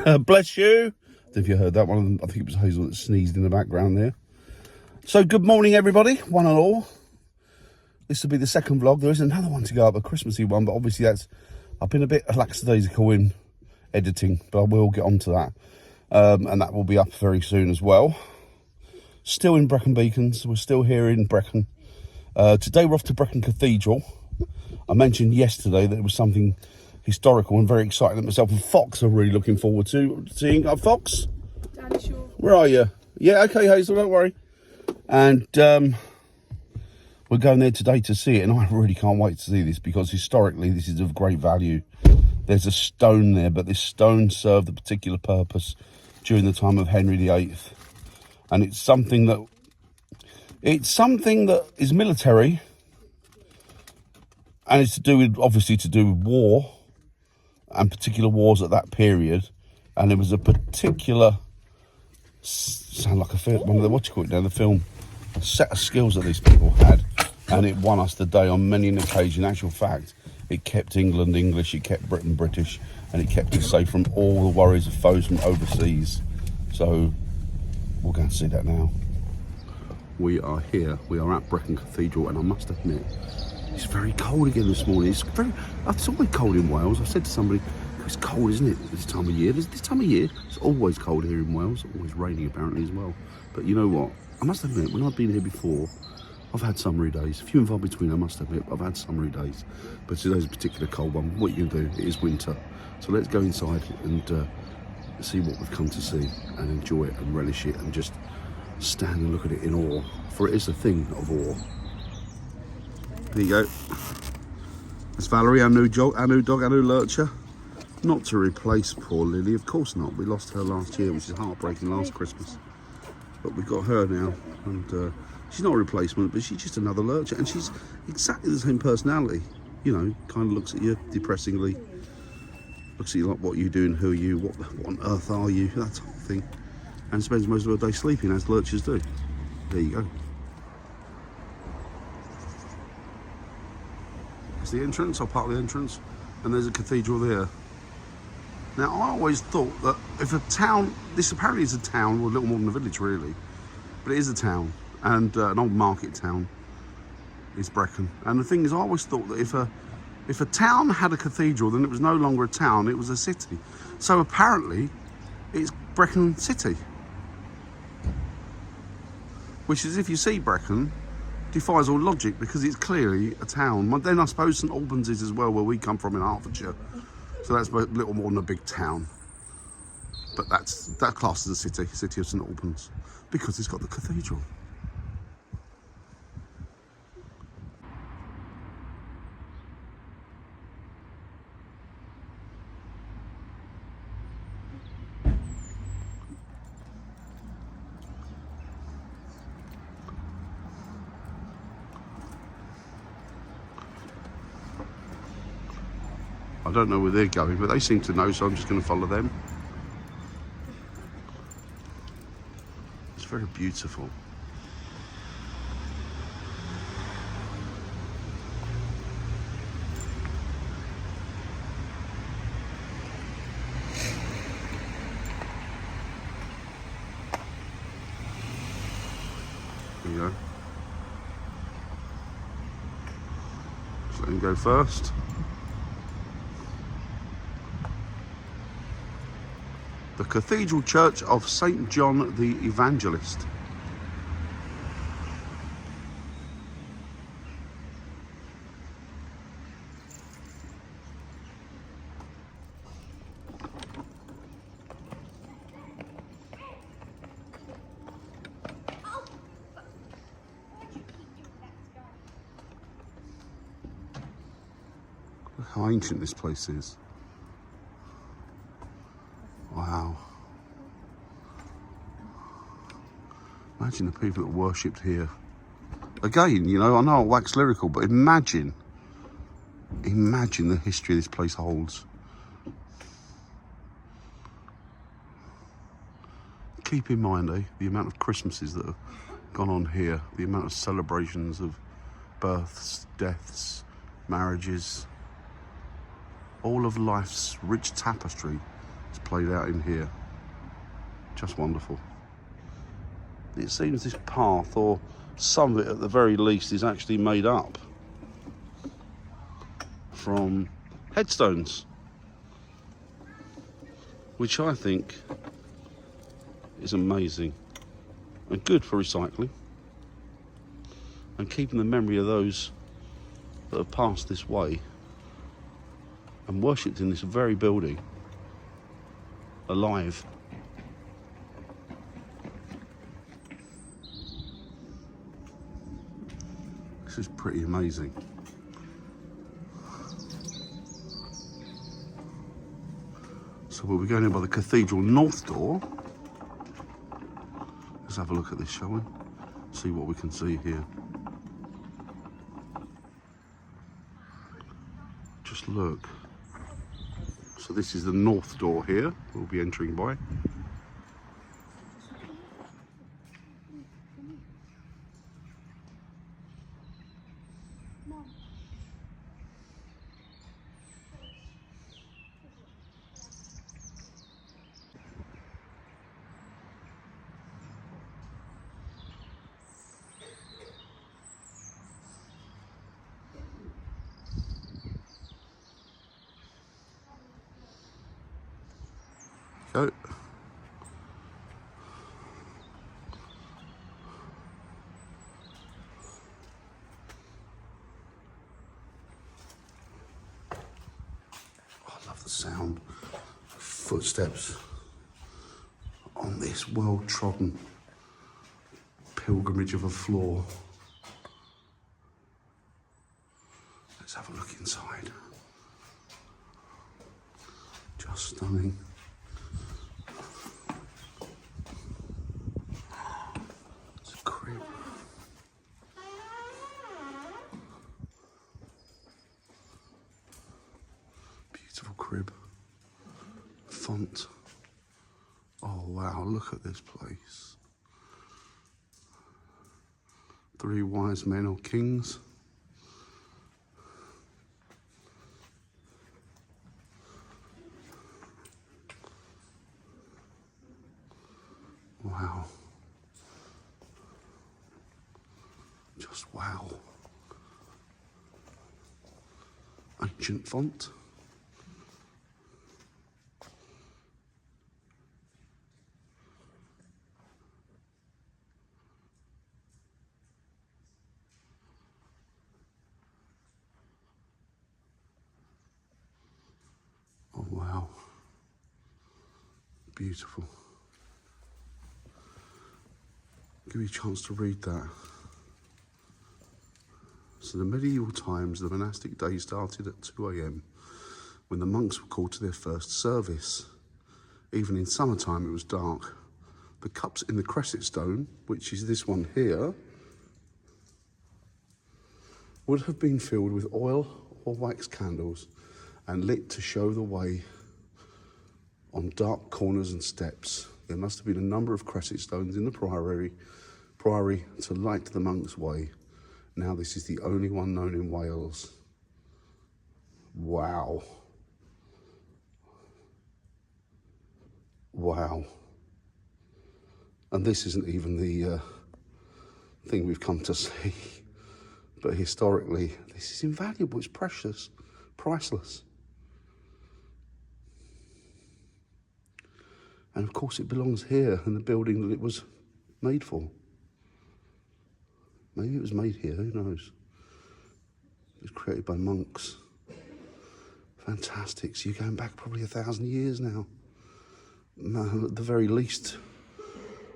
Bless you. If you heard that one, I think it was Hazel that sneezed in the background there. So good morning, everybody, one and all. This will be the second vlog. There is another one to go up, a Christmassy one, but obviously I've been a bit lackadaisical in editing, but I will get onto that. And that will be up very soon as well. Still in Brecon Beacons. We're still here in Brecon. Today we're off to Brecon Cathedral. I mentioned yesterday that it was something historical and very exciting that myself and Fox are really looking forward to seeing. Fox? Danny Shaw. Where are you? Yeah, okay, Hazel, don't worry. And we're going there today to see it, and I really can't wait to see this because historically this is of great value. There's a stone there, but this stone served a particular purpose during the time of Henry VIII. And it's something that is military, and it's obviously to do with war and particular wars at that period. And there was a particular, sound like a film, one of the, what you call it now, the film, a set of skills that these people had, and it won us the day on many an occasion. In actual fact, it kept England English, it kept Britain British, and it kept us safe from all the worries of foes from overseas. So we're going to see that now. We are here, we are at Brecon Cathedral, and I must admit, it's very cold again this morning. It's always cold in Wales. I've said to somebody, it's cold, isn't it, this time of year? This time of year, it's always cold here in Wales. Always raining apparently as well. But you know what? I must admit, when I've been here before, I've had summery days. Few and far between, I must admit. I've had summery days. But today's a particular cold one. What you can do, it is winter. So let's go inside and see what we've come to see and enjoy it and relish it and just stand and look at it in awe. For it is a thing of awe. There you go. That's Valerie, our new dog, our new lurcher. Not to replace poor Lily, of course not. We lost her last year, which is heartbreaking, last Christmas. But we've got her now, and she's not a replacement, but she's just another lurcher, and she's exactly the same personality. You know, kind of looks at you depressingly, looks at you like, what are you doing, who are you, what on earth are you, that type of thing, and spends most of her day sleeping, as lurchers do. There you go. That's the entrance, or part of the entrance, and there's a cathedral there. Now, I always thought that if a town, this apparently is a town, or a little more than a village really, but it is a town, and an old market town is Brecon. And the thing is, I always thought that if a town had a cathedral, then it was no longer a town, it was a city. So apparently, it's Brecon City. Which is, if you see Brecon, defies all logic, because it's clearly a town. Then I suppose St Albans is as well, where we come from in Hertfordshire. So that's a little more than a big town. But that class is a city of St Albans, because it's got the cathedral. I don't know where they're going, but they seem to know, so I'm just going to follow them. It's very beautiful. There you go. Just let him go first. The Cathedral Church of St John the Evangelist. Look how ancient this place is. Wow. Imagine the people that worshipped here. Again, you know, I know I wax lyrical, but imagine the history this place holds. Keep in mind, the amount of Christmases that have gone on here, the amount of celebrations of births, deaths, marriages, all of life's rich tapestry It's played out in here. Just wonderful. It seems this path, or some of it at the very least, is actually made up from headstones, which I think is amazing and good for recycling and keeping the memory of those that have passed this way and worshipped in this very building alive. This is pretty amazing. So we'll be going in by the cathedral north door. Let's have a look at this, shall we? See what we can see here. Just look. So this is the north door here we'll be entering by. Go. I love the sound of footsteps on this well-trodden pilgrimage of a floor. Let's have a look inside. Just stunning. It's a crib. Beautiful crib. Font. Oh wow, look at this place. 3 wise men or kings. Wow. Just wow. Ancient font. Oh wow. Beautiful. Give me a chance to read that. So the medieval times, the monastic day started at 2 AM when the monks were called to their first service. Even in summertime it was dark. The cups in the cresset stone, which is this one here, would have been filled with oil or wax candles and lit to show the way on dark corners and steps. There must have been a number of cresset stones in the priory to light the monks' way. Now this is the only one known in Wales. Wow. Wow. And this isn't even the thing we've come to see. But historically, this is invaluable, it's precious, priceless. And of course it belongs here in the building that it was made for. Maybe it was made here, who knows? It was created by monks. Fantastic, so you're going back probably 1,000 years now. No, at the very least,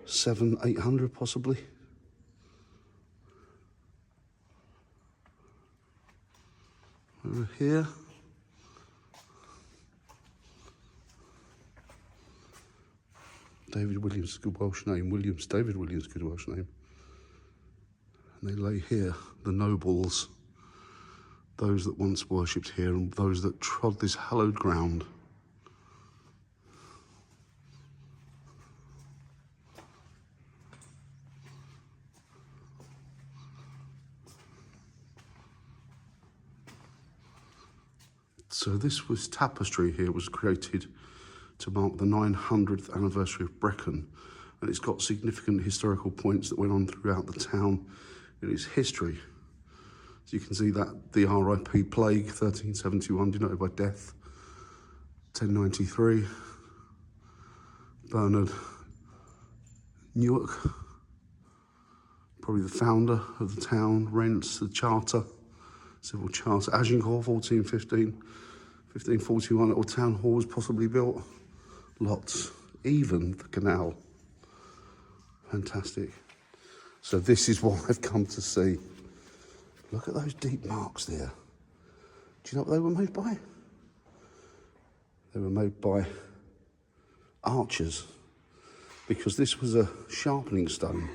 700, 800 possibly. Over here. David Williams, good Welsh name. David Williams, good Welsh name. And they lay here, the nobles, those that once worshipped here and those that trod this hallowed ground. So this tapestry here was created to mark the 900th anniversary of Brecon, and it's got significant historical points that went on throughout the town in its history. So you can see that the RIP plague, 1371, denoted by death, 1093, Bernard Newark, probably the founder of the town, rents the charter, civil charter, Agincourt, 1415, 1541, a town hall was possibly built, lots, even the canal, fantastic. So this is what I've come to see. Look at those deep marks there. Do you know what they were made by? They were made by archers, because this was a sharpening stone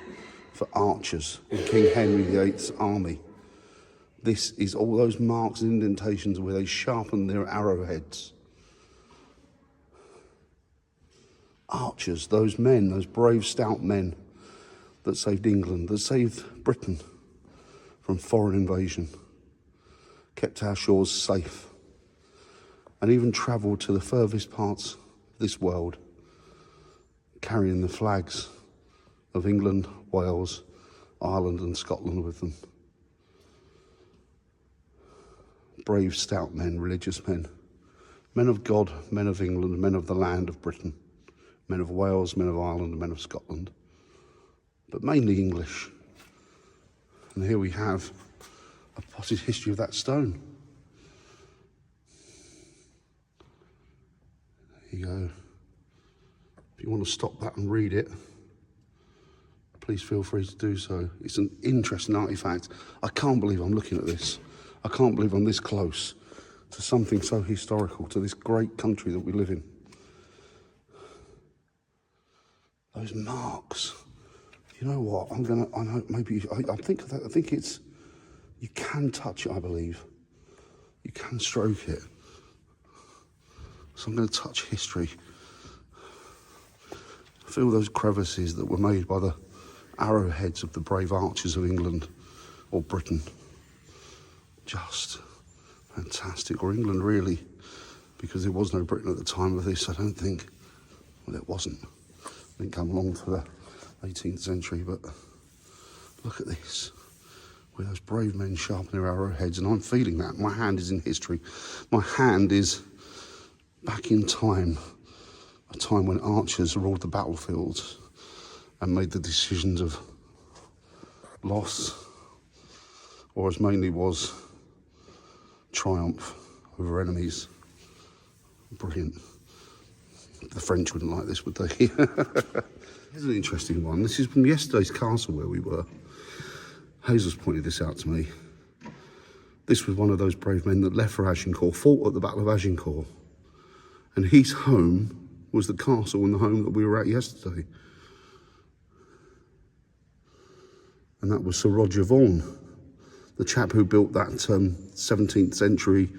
for archers in King Henry VIII's army. This is all those marks and indentations where they sharpened their arrowheads. Archers, those men, those brave, stout men that saved England, that saved Britain from foreign invasion, kept our shores safe, and even travelled to the furthest parts of this world, carrying the flags of England, Wales, Ireland and Scotland with them. Brave, stout men, religious men, men of God, men of England, men of the land of Britain, men of Wales, men of Ireland, men of Scotland, but mainly English. And here we have a potted history of that stone. There you go. If you want to stop that and read it, please feel free to do so. It's an interesting artefact. I can't believe I'm looking at this. I can't believe I'm this close to something so historical, to this great country that we live in. Those marks. You know what? I think it's, you can touch it, I believe. You can stroke it. So I'm going to touch history. Feel those crevices that were made by the arrowheads of the brave archers of England or Britain. Just fantastic. Or England, really, because there was no Britain at the time of this, I don't think. Well, it wasn't. It didn't come along for the 18th century, but look at this. Where those brave men sharpen their arrowheads, and I'm feeling that. My hand is in history. My hand is back in time, a time when archers ruled the battlefields and made the decisions of loss, or as mainly was, triumph over enemies. Brilliant. The French wouldn't like this, would they? Here's an interesting one. This is from yesterday's castle where we were. Hazel's pointed this out to me. This was one of those brave men that left for Agincourt, fought at the Battle of Agincourt. And his home was the castle and the home that we were at yesterday. And that was Sir Roger Vaughan, the chap who built that 17th century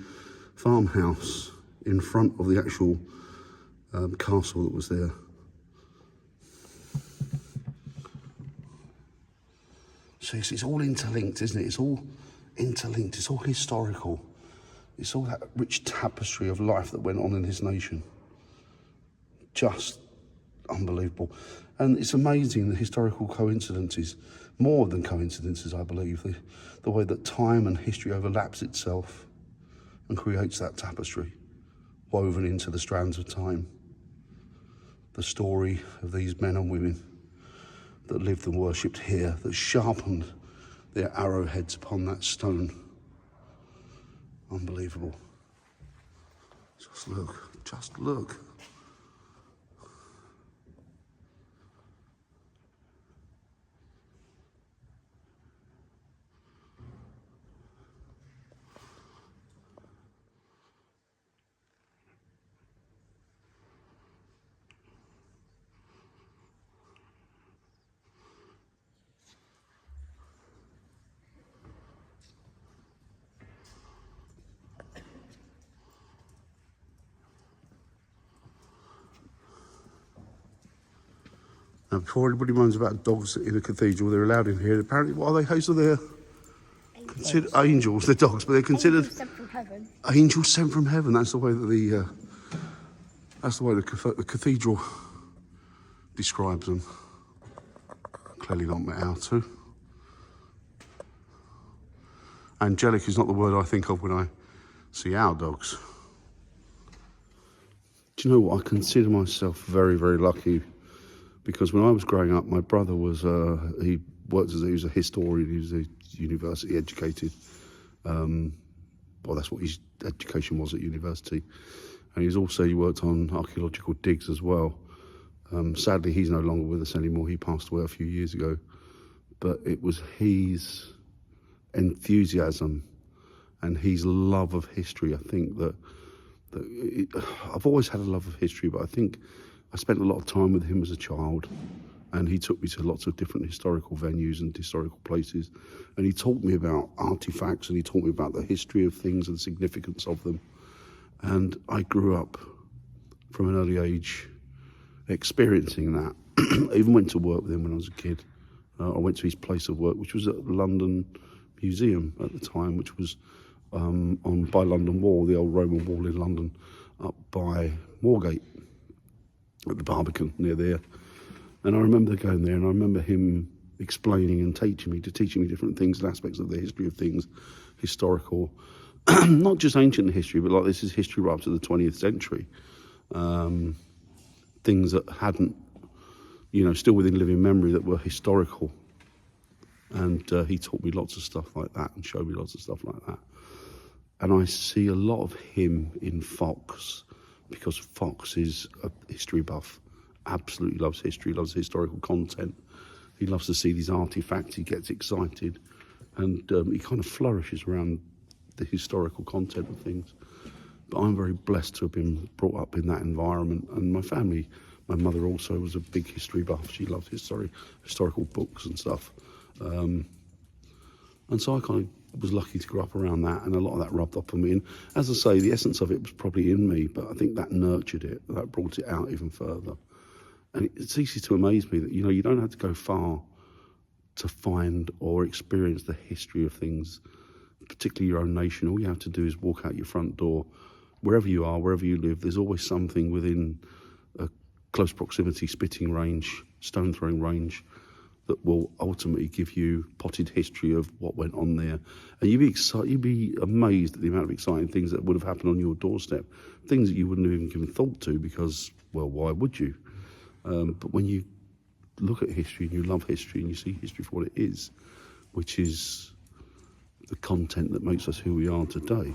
farmhouse in front of the actual castle that was there. So it's all interlinked, isn't it? It's all interlinked, it's all historical. It's all that rich tapestry of life that went on in his nation. Just unbelievable. And it's amazing, the historical coincidences, more than coincidences, I believe, the way that time and history overlaps itself and creates that tapestry woven into the strands of time. The story of these men and women that lived and worshipped here, that sharpened their arrowheads upon that stone. Unbelievable. Just look, just look. Now, before anybody moans about dogs in a cathedral, they're allowed in here. Apparently, what are they, Hazel? They're considered angels, they're dogs, but they're considered angels sent from heaven. Angels sent from heaven. That's the way that That's the way the cathedral describes them. Clearly not met how to. Angelic is not the word I think of when I see our dogs. Do you know what? I consider myself very, very lucky, because when I was growing up, my brother was, he was a historian, he was a university educated. Well, that's what his education was at university. And he worked on archaeological digs as well. Sadly, he's no longer with us anymore. He passed away a few years ago. But it was his enthusiasm and his love of history. I think I've always had a love of history, but I think I spent a lot of time with him as a child, and he took me to lots of different historical venues and historical places, and he taught me about artifacts, and he taught me about the history of things and the significance of them. And I grew up from an early age experiencing that. I even went to work with him when I was a kid. I went to his place of work, which was at the London Museum at the time, which was by London Wall, the old Roman wall in London, up by Moorgate, at the Barbican near there. And I remember going there, and I remember him explaining and teaching me different things and aspects of the history of things, historical, not just ancient history, but like this is history right up to the 20th century. Things that hadn't, still within living memory, that were historical. And he taught me lots of stuff like that and showed me lots of stuff like that. And I see a lot of him in Fox, because Fox is a history buff, absolutely loves history, loves historical content. He loves to see these artifacts, he gets excited, and he kind of flourishes around the historical content of things. But I'm very blessed to have been brought up in that environment. And my family, my mother also was a big history buff. She loved historical books and stuff. And so I kind of was lucky to grow up around that, and a lot of that rubbed off on me. And as I say, the essence of it was probably in me, but I think that nurtured it, that brought it out even further. And it's easy to amaze me that, you don't have to go far to find or experience the history of things, particularly your own nation. All you have to do is walk out your front door. Wherever you are, wherever you live, there's always something within a close proximity, spitting range, stone throwing range, that will ultimately give you potted history of what went on there. And you'd be amazed at the amount of exciting things that would have happened on your doorstep, things that you wouldn't have even given thought to, because, well, why would you? But when you look at history and you love history and you see history for what it is, which is the content that makes us who we are today,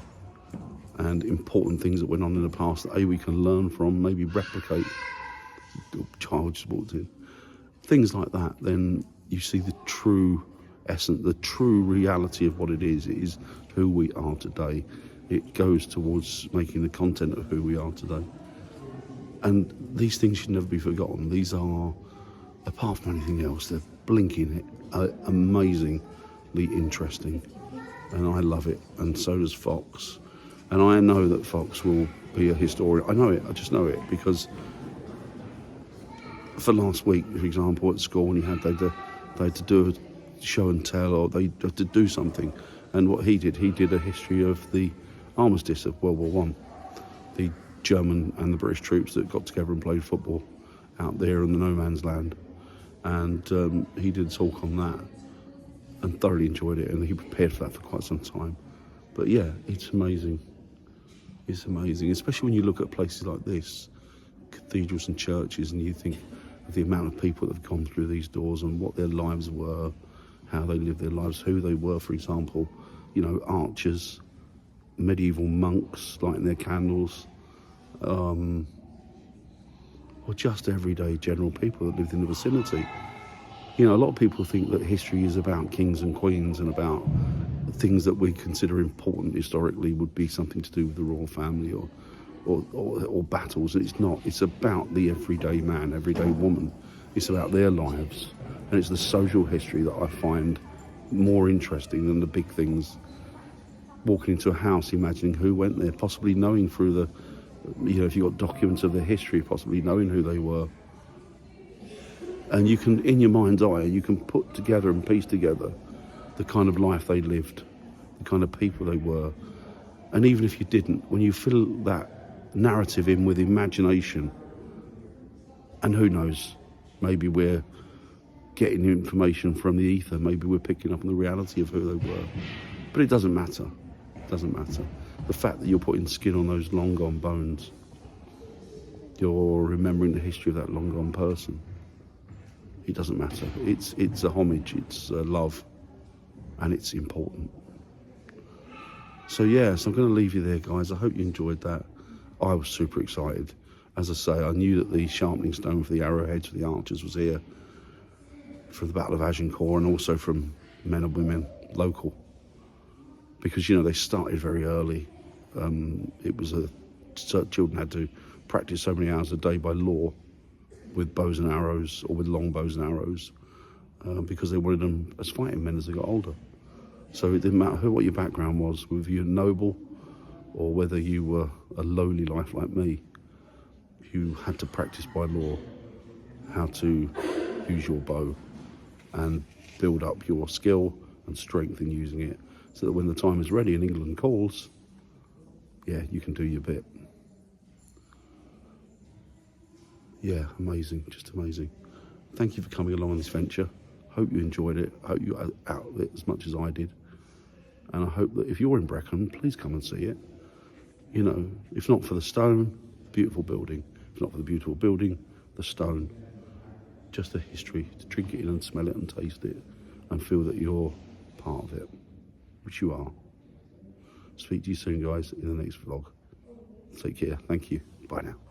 and important things that went on in the past that we can learn from, maybe replicate. A child just walked in. Things like that, then you see the true essence, the true reality of what it is. It is who we are today. It goes towards making the content of who we are today. And these things should never be forgotten. These are, apart from anything else, they're blinking amazingly interesting. And I love it, and so does Fox. And I know that Fox will be a historian. I know it, I just know it, because for last week, for example, at school, when they had to do a show and tell, or they had to do something. And what he did a history of the armistice of World War I, the German and the British troops that got together and played football out there in the no man's land. And he did a talk on that and thoroughly enjoyed it, and he prepared for that for quite some time. But yeah, it's amazing. It's amazing, especially when you look at places like this, cathedrals and churches, and you think of the amount of people that have gone through these doors and what their lives were, how they lived their lives, who they were, for example, archers, medieval monks lighting their candles, or just everyday general people that lived in the vicinity. A lot of people think that history is about kings and queens and about things that we consider important historically would be something to do with the royal family or battles. It's not. It's about the everyday man, everyday woman. It's about their lives. And it's the social history that I find more interesting than the big things. Walking into a house, imagining who went there, possibly knowing through the, if you've got documents of their history, possibly knowing who they were. And you can, in your mind's eye, you can put together and piece together the kind of life they lived, the kind of people they were. And even if you didn't, when you fill that narrative in with imagination. And who knows, maybe we're getting information from the ether, maybe we're picking up on the reality of who they were. But it doesn't matter. It doesn't matter. The fact that you're putting skin on those long gone bones, you're remembering the history of that long gone person. It doesn't matter. It's a homage, it's a love, and it's important. So yes, I'm going to leave you there, guys. I hope you enjoyed that. I was super excited. As I say, I knew that the sharpening stone for the arrowheads for the archers was here from the Battle of Agincourt, and also from men and women local, because you know they started very early. It was children had to practice so many hours a day by law with bows and arrows, or with long bows and arrows, because they wanted them as fighting men as they got older. So it didn't matter what your background was, whether you're noble or whether you were a lowly life like me. You had to practice by law how to use your bow and build up your skill and strength in using it, so that when the time is ready and England calls, yeah, you can do your bit. Yeah, amazing, just amazing. Thank you for coming along on this venture. Hope you enjoyed it. Hope you got out of it as much as I did. And I hope that if you're in Brecon, please come and see it. You know, if not for the stone, beautiful building. If not for the beautiful building, the stone. Just the history, to drink it in and smell it and taste it and feel that you're part of it, which you are. Speak to you soon, guys, in the next vlog. Take care. Thank you. Bye now.